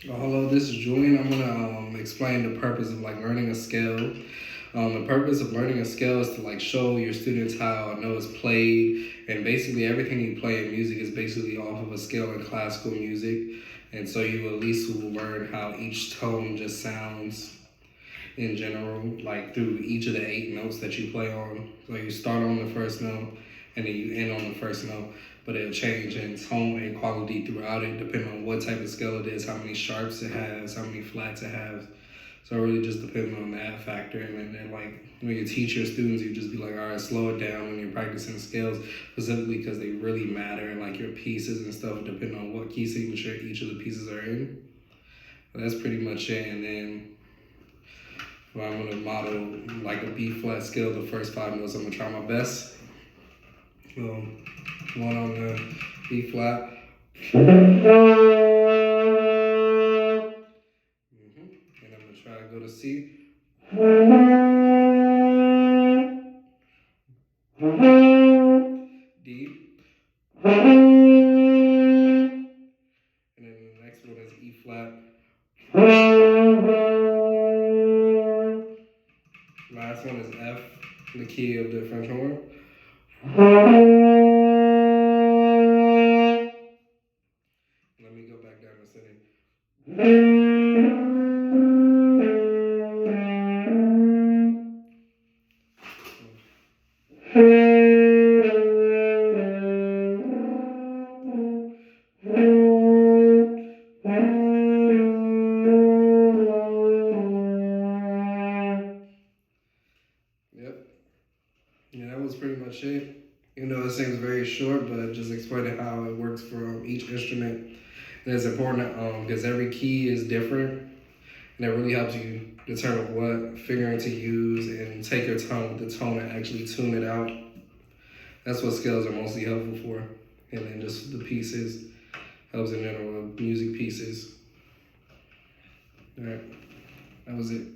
Hello, this is Julian. I'm gonna explain the purpose of like learning a scale. The purpose of learning a scale is to like show your students how a note is played, and basically everything you play in music is basically off of a scale in classical music, and so you at least will learn how each tone just sounds in general, like through each of the 8 notes that you play on. So you start on the first note and then you end on the first note, but it'll change in tone and quality throughout it, depending on what type of scale it is, how many sharps it has, how many flats it has. So it really just depends on that factor. And then like when you teach your students, you just be like, all right, slow it down when you're practicing scales, specifically because they really matter and like your pieces and stuff, depending on what key signature each of the pieces are in. But that's pretty much it. And then I'm gonna model like a B flat scale, the first 5 notes. I'm gonna try my best. One on the B flat. And I'm gonna try to go to C. D. And then the next one is E flat. Last one is F, the key of the French horn. Let me go back down to sitting. Yep. Yeah, that was pretty much it. You know, this thing's very short, but just explaining how it works for each instrument. And it's important because every key is different, and it really helps you determine what fingering to use and take your time with the tone and actually tune it out. That's what scales are mostly helpful for. And then just the pieces helps in general with music pieces. All right, that was it.